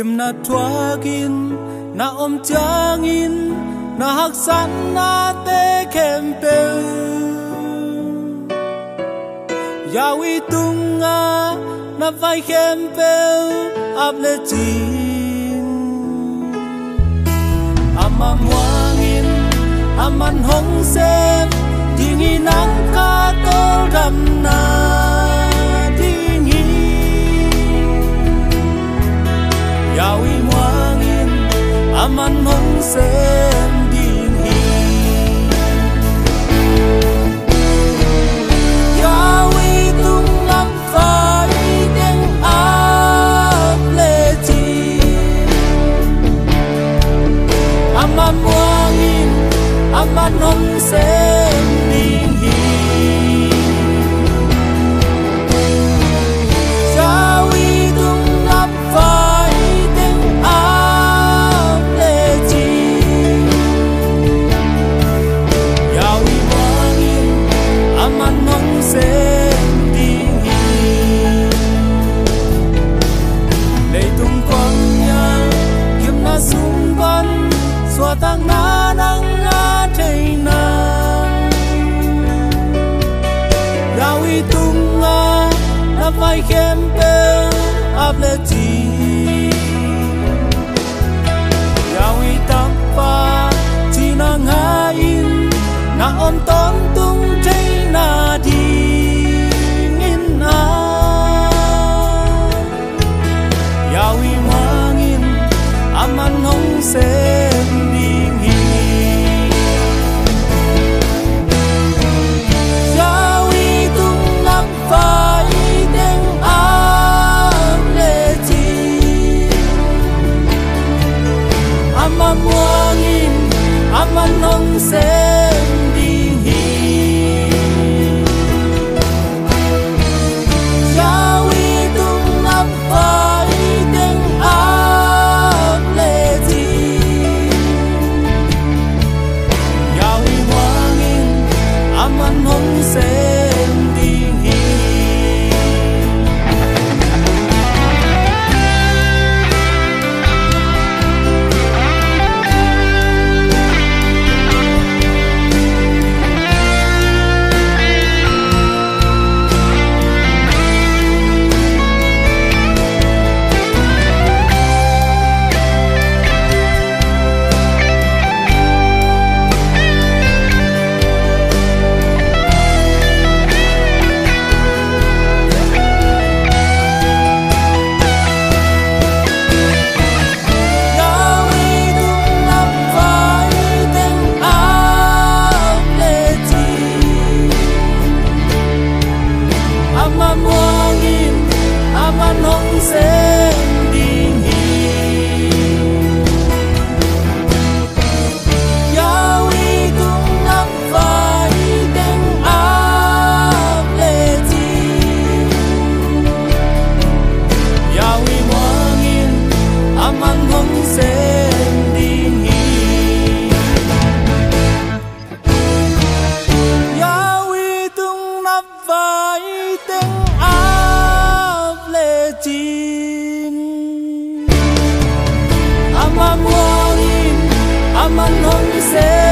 kim na thuakin na changin na haksan na te kempel Yawi tunga na vai kempel able tin ama muangin aman hong sem dingi nang ka tol dam na dingi Yawi muangin aman hong sem dingi Yawi tung lam phai deng able tin aman muangin aman hong sem dingi Yawi tung lam phai deng able tin Yawi muangin aman hong sem dingi Lei tung quang nhang kim na sung ban xua tang na nang na thei nang Yawi tung na vai kempel able tin Yawi tak pa chi na ngain na ton tung thei na di ngin a Yawi mangin aman hong sem dingi Yawi tung nak phai deng able tin aman mangin aman hong sem dingi Yawi tung nak phai deng able tin Yawi mangin aman hong sem dingi Aman hong sem